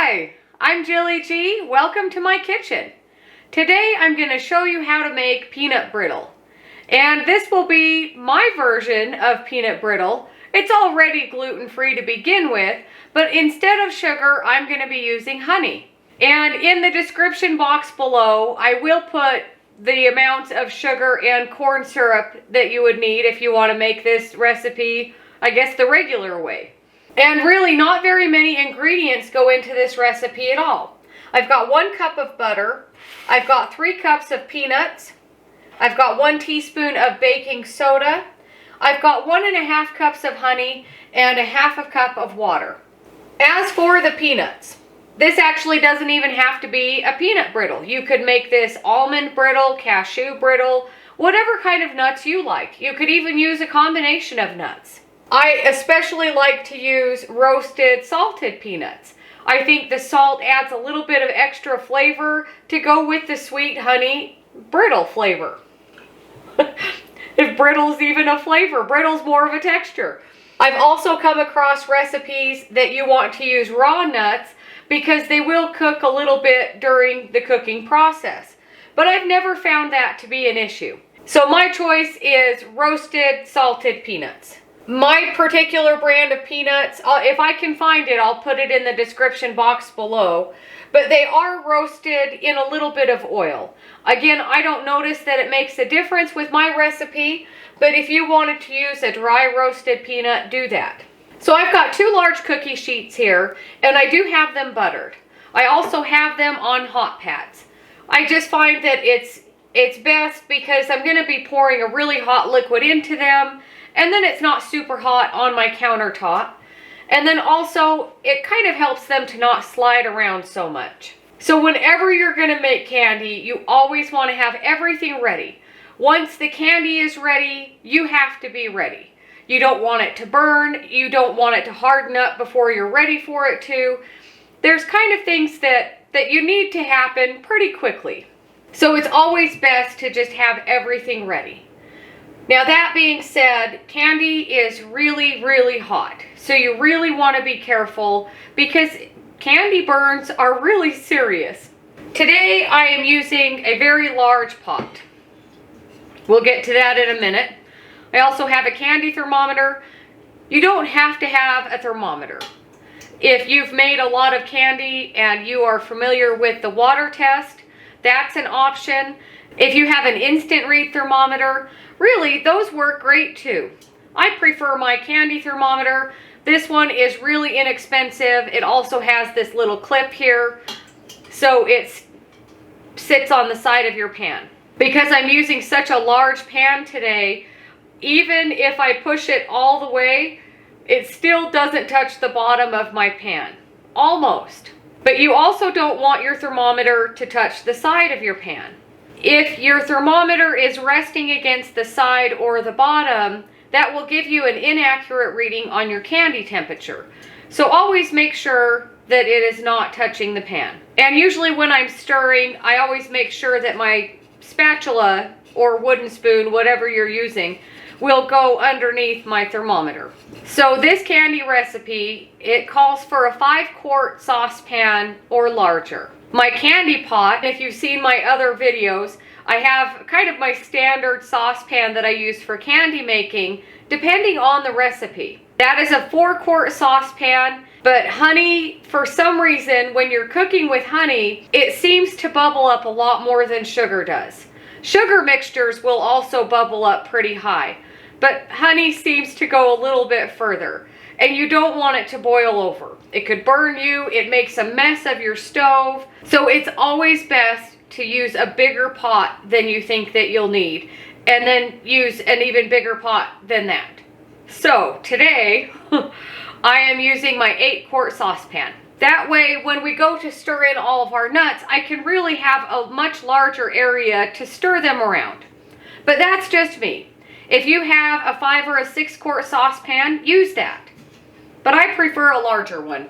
Hi, I'm Jilly G. Welcome to my kitchen. Today I'm going to show you how to make peanut brittle. And this will be my version of peanut brittle. It's already gluten-free to begin with, but instead of sugar, I'm going to be using honey. And in the description box below, I will put the amounts of sugar and corn syrup that you would need if you want to make this recipe, I guess, the regular way. And really not very many ingredients go into this recipe at all. I've got 1 cup of butter. I've got 3 cups of peanuts. I've got 1 teaspoon of baking soda. I've got 1.5 cups of honey and 1/2 cup of water. As for the peanuts, this actually doesn't even have to be a peanut brittle. You could make this almond brittle, cashew brittle, whatever kind of nuts you like. You could even use a combination of nuts. I especially like to use roasted salted peanuts. I think the salt adds a little bit of extra flavor to go with the sweet honey brittle flavor. If brittle's even a flavor, brittle's more of a texture. I've also come across recipes that you want to use raw nuts because they will cook a little bit during the cooking process. But I've never found that to be an issue. So my choice is roasted salted peanuts. My particular brand of peanuts, if I can find it, I'll put it in the description box below. But they are roasted in a little bit of oil. Again, I don't notice that it makes a difference with my recipe, but if you wanted to use a dry roasted peanut, do that. So I've got 2 large cookie sheets here, and I do have them buttered. I also have them on hot pads. I just find that it's best because I'm going to be pouring a really hot liquid into them, and then it's not super hot on my countertop. And then also, it kind of helps them to not slide around so much. So whenever you're going to make candy, you always want to have everything ready. Once the candy is ready, you have to be ready. You don't want it to burn. You don't want it to harden up before you're ready for it to. There's kind of things that you need to happen pretty quickly. So it's always best to just have everything ready. Now that being said, candy is really, really hot. So you really want to be careful because candy burns are really serious. Today I am using a very large pot. We'll get to that in a minute. I also have a candy thermometer. You don't have to have a thermometer. If you've made a lot of candy and you are familiar with the water test, that's an option. If you have an instant read thermometer, really, those work great too. I prefer my candy thermometer. This one is really inexpensive. It also has this little clip here, so it sits on the side of your pan. Because I'm using such a large pan today, even if I push it all the way, it still doesn't touch the bottom of my pan. Almost. But you also don't want your thermometer to touch the side of your pan. If your thermometer is resting against the side or the bottom, that will give you an inaccurate reading on your candy temperature. So always make sure that it is not touching the pan. And usually when I'm stirring, I always make sure that my spatula or wooden spoon, whatever you're using, will go underneath my thermometer. So this candy recipe, it calls for a 5-quart saucepan or larger. My candy pot, if you've seen my other videos, I have kind of my standard saucepan that I use for candy making, depending on the recipe. That is a 4-quart saucepan, but honey, for some reason, when you're cooking with honey, it seems to bubble up a lot more than sugar does. Sugar mixtures will also bubble up pretty high, but honey seems to go a little bit further. And you don't want it to boil over. It could burn you. It makes a mess of your stove. So it's always best to use a bigger pot than you think that you'll need. And then use an even bigger pot than that. So today, I am using my 8-quart saucepan. That way, when we go to stir in all of our nuts, I can really have a much larger area to stir them around. But that's just me. If you have a 5 or a 6-quart saucepan, use that. But I prefer a larger one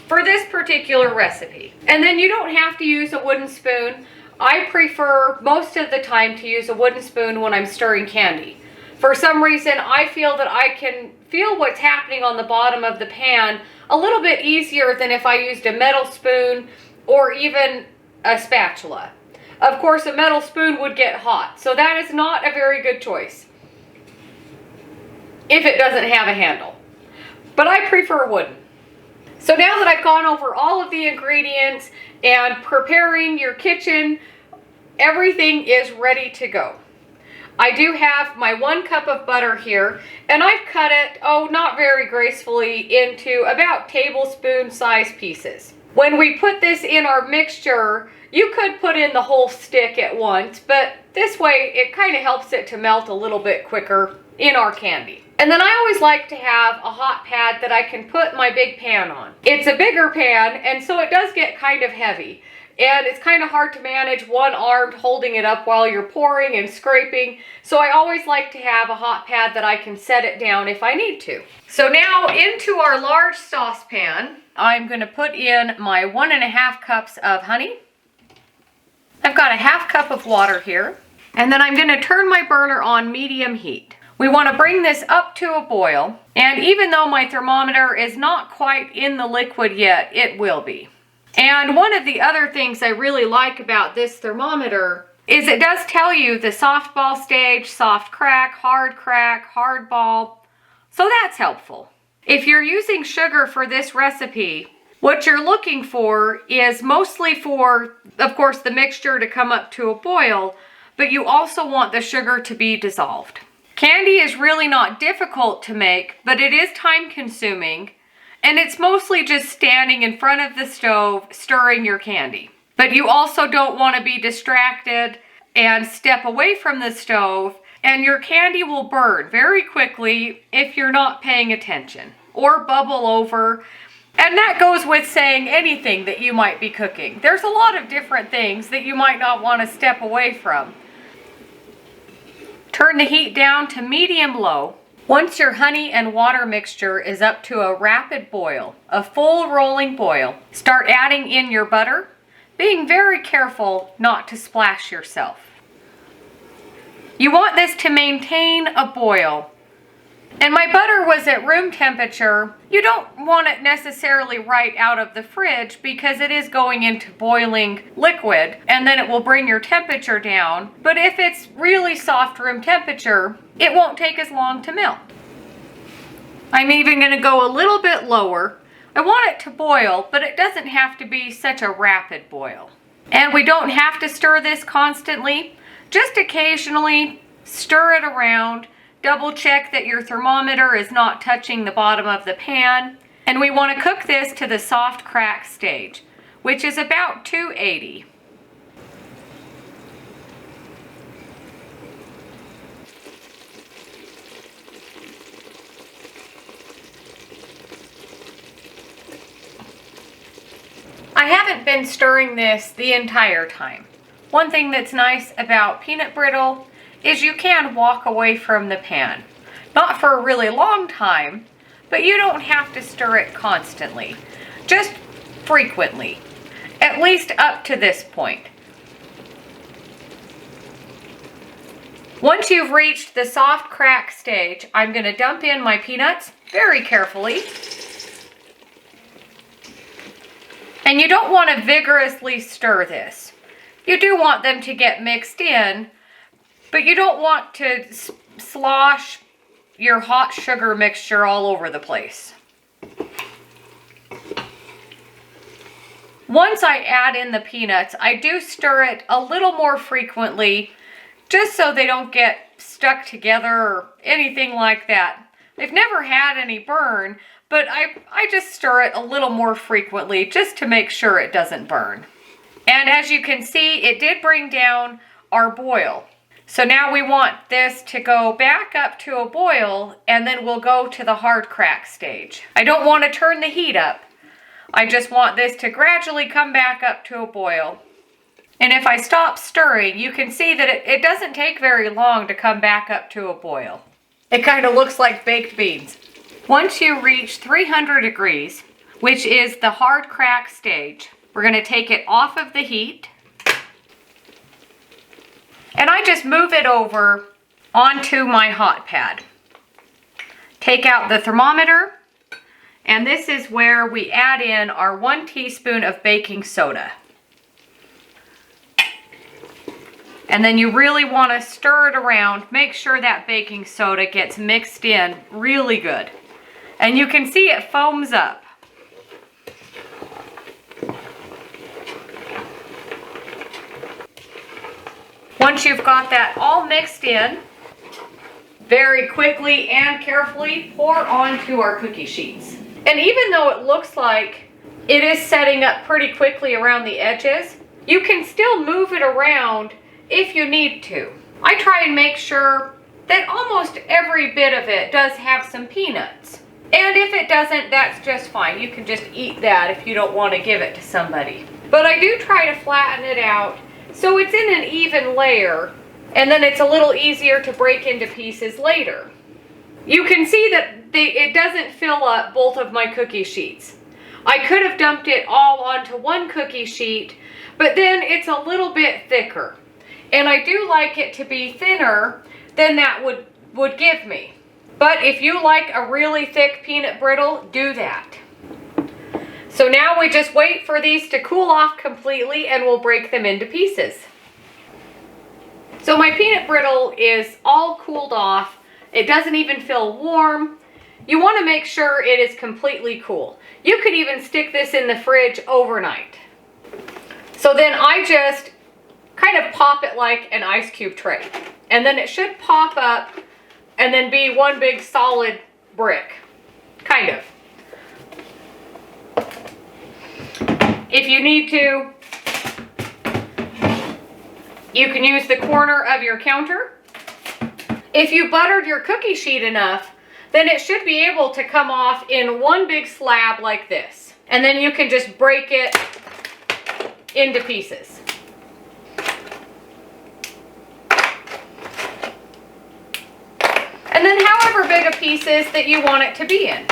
for this particular recipe. And then you don't have to use a wooden spoon. I prefer most of the time to use a wooden spoon when I'm stirring candy. For some reason, I feel that I can feel what's happening on the bottom of the pan a little bit easier than if I used a metal spoon or even a spatula. Of course, a metal spoon would get hot, so that is not a very good choice if it doesn't have a handle. But I prefer wooden. So now that I've gone over all of the ingredients and preparing your kitchen, everything is ready to go. I do have my 1 cup of butter here, and I've cut it, not very gracefully, into about tablespoon size pieces. When we put this in our mixture, you could put in the whole stick at once, but this way it kind of helps it to melt a little bit quicker in our candy. And then I always like to have a hot pad that I can put my big pan on. It's a bigger pan, and so it does get kind of heavy. And it's kind of hard to manage one-armed holding it up while you're pouring and scraping. So I always like to have a hot pad that I can set it down if I need to. So now into our large saucepan, I'm going to put in my 1.5 cups of honey. I've got a 1/2 cup of water here. And then I'm going to turn my burner on medium heat. We want to bring this up to a boil. And even though my thermometer is not quite in the liquid yet, it will be. And one of the other things I really like about this thermometer is it does tell you the soft ball stage, soft crack, hard ball. So that's helpful. If you're using sugar for this recipe, what you're looking for is mostly for, of course, the mixture to come up to a boil, but you also want the sugar to be dissolved. Candy is really not difficult to make, but it is time consuming. And it's mostly just standing in front of the stove, stirring your candy. But you also don't want to be distracted and step away from the stove, and your candy will burn very quickly if you're not paying attention, or bubble over. And that goes with saying anything that you might be cooking. There's a lot of different things that you might not want to step away from. Turn the heat down to medium-low. Once your honey and water mixture is up to a rapid boil, a full rolling boil, start adding in your butter, being very careful not to splash yourself. You want this to maintain a boil. And my butter was at room temperature. You don't want it necessarily right out of the fridge because it is going into boiling liquid and then it will bring your temperature down. But if it's really soft room temperature, it won't take as long to melt. I'm even going to go a little bit lower. I want it to boil, but it doesn't have to be such a rapid boil. And we don't have to stir this constantly. Just occasionally stir it around. Double check that your thermometer is not touching the bottom of the pan. And we want to cook this to the soft crack stage, which is about 280. I haven't been stirring this the entire time. One thing that's nice about peanut brittle is you can walk away from the pan. Not for a really long time, but you don't have to stir it constantly. Just frequently. At least up to this point. Once you've reached the soft crack stage, I'm going to dump in my peanuts very carefully. And you don't want to vigorously stir this. You do want them to get mixed in, but you don't want to slosh your hot sugar mixture all over the place. Once I add in the peanuts, I do stir it a little more frequently, just so they don't get stuck together or anything like that. I've never had any burn, but I just stir it a little more frequently just to make sure it doesn't burn. And as you can see, it did bring down our boil. So now we want this to go back up to a boil, and then we'll go to the hard crack stage. I don't want to turn the heat up. I just want this to gradually come back up to a boil. And if I stop stirring, you can see that it doesn't take very long to come back up to a boil. It kind of looks like baked beans. Once you reach 300 degrees, which is the hard crack stage, we're going to take it off of the heat. And I just move it over onto my hot pad. Take out the thermometer And this is where we add in our 1 teaspoon of baking soda. And then you really want to stir it around. Make sure that baking soda gets mixed in really good. And you can see it foams up. Once you've got that all mixed in, very quickly and carefully pour onto our cookie sheets. And even though it looks like it is setting up pretty quickly around the edges, you can still move it around if you need to. I try and make sure that almost every bit of it does have some peanuts. And if it doesn't, that's just fine. You can just eat that if you don't want to give it to somebody. But I do try to flatten it out so it's in an even layer, and then it's a little easier to break into pieces later. You can see that it doesn't fill up both of my cookie sheets. I could have dumped it all onto 1 cookie sheet, but then it's a little bit thicker. And I do like it to be thinner than that would give me. But if you like a really thick peanut brittle, do that. So now we just wait for these to cool off completely and we'll break them into pieces. So my peanut brittle is all cooled off. It doesn't even feel warm. You want to make sure it is completely cool. You could even stick this in the fridge overnight. So then I just kind of pop it like an ice cube tray. And then it should pop up and then be one big solid brick. Kind of. If you need to, you can use the corner of your counter. If you buttered your cookie sheet enough, then it should be able to come off in one big slab like this. And then you can just break it into pieces. And then however big a piece is that you want it to be in.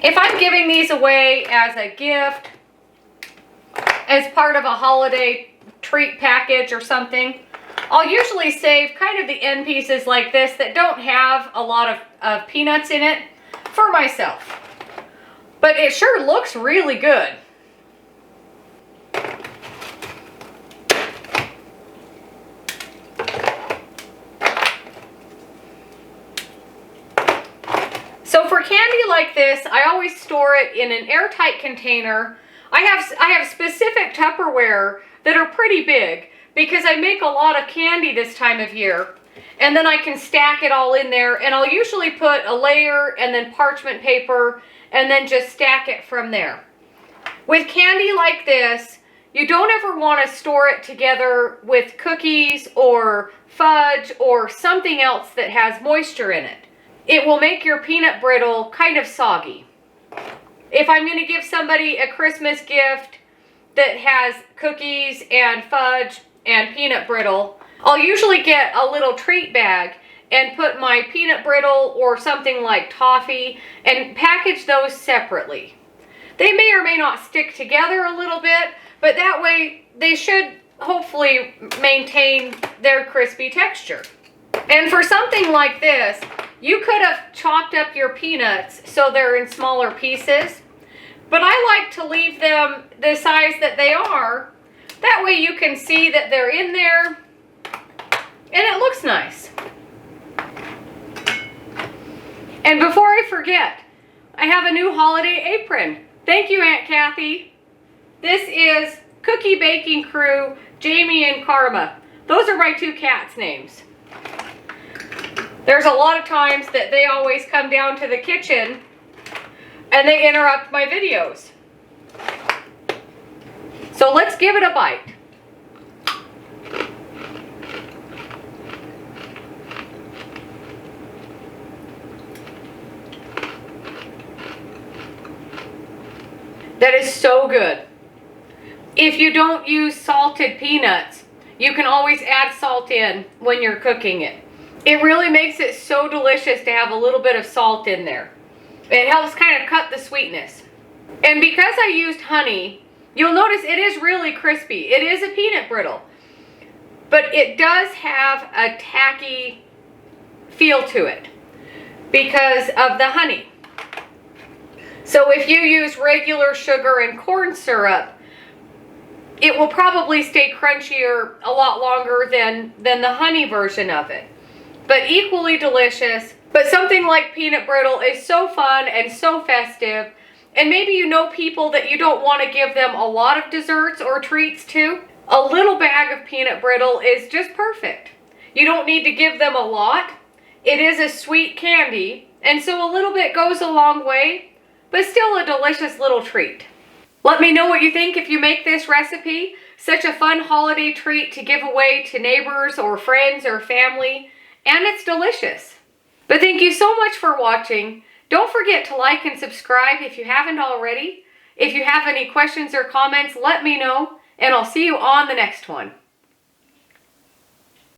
If I'm giving these away as a gift, as part of a holiday treat package or something, I'll usually save kind of the end pieces like this that don't have a lot of peanuts in it for myself. But it sure looks really good. So for candy like this, I always store it in an airtight container. I have specific Tupperware that are pretty big because I make a lot of candy this time of year. And then I can stack it all in there, and I'll usually put a layer and then parchment paper and then just stack it from there. With candy like this, you don't ever want to store it together with cookies or fudge or something else that has moisture in it. It will make your peanut brittle kind of soggy. If I'm going to give somebody a Christmas gift that has cookies and fudge and peanut brittle, I'll usually get a little treat bag and put my peanut brittle or something like toffee and package those separately. They may or may not stick together a little bit, but that way they should hopefully maintain their crispy texture. And for something like this, you could have chopped up your peanuts so they're in smaller pieces, but I like to leave them the size that they are. That way you can see that they're in there and it looks nice. And before I forget, I have a new holiday apron. Thank you, Aunt Kathy. This is Cookie Baking Crew, Jamie and Karma. Those are my 2 cats' names. There's a lot of times that they always come down to the kitchen and they interrupt my videos. So let's give it a bite. That is so good. If you don't use salted peanuts, you can always add salt in when you're cooking it. It really makes it so delicious to have a little bit of salt in there. It helps kind of cut the sweetness. And because I used honey, you'll notice it is really crispy. It is a peanut brittle, but it does have a tacky feel to it because of the honey. So if you use regular sugar and corn syrup, it will probably stay crunchier a lot longer than the honey version of it. But equally delicious. But something like peanut brittle is so fun and so festive. And maybe you know people that you don't want to give them a lot of desserts or treats to. A little bag of peanut brittle is just perfect. You don't need to give them a lot. It is a sweet candy, and so a little bit goes a long way, but still a delicious little treat. Let me know what you think if you make this recipe. Such a fun holiday treat to give away to neighbors or friends or family, and it's delicious. But thank you so much for watching. Don't forget to like and subscribe if you haven't already. If you have any questions or comments, let me know, and I'll see you on the next one.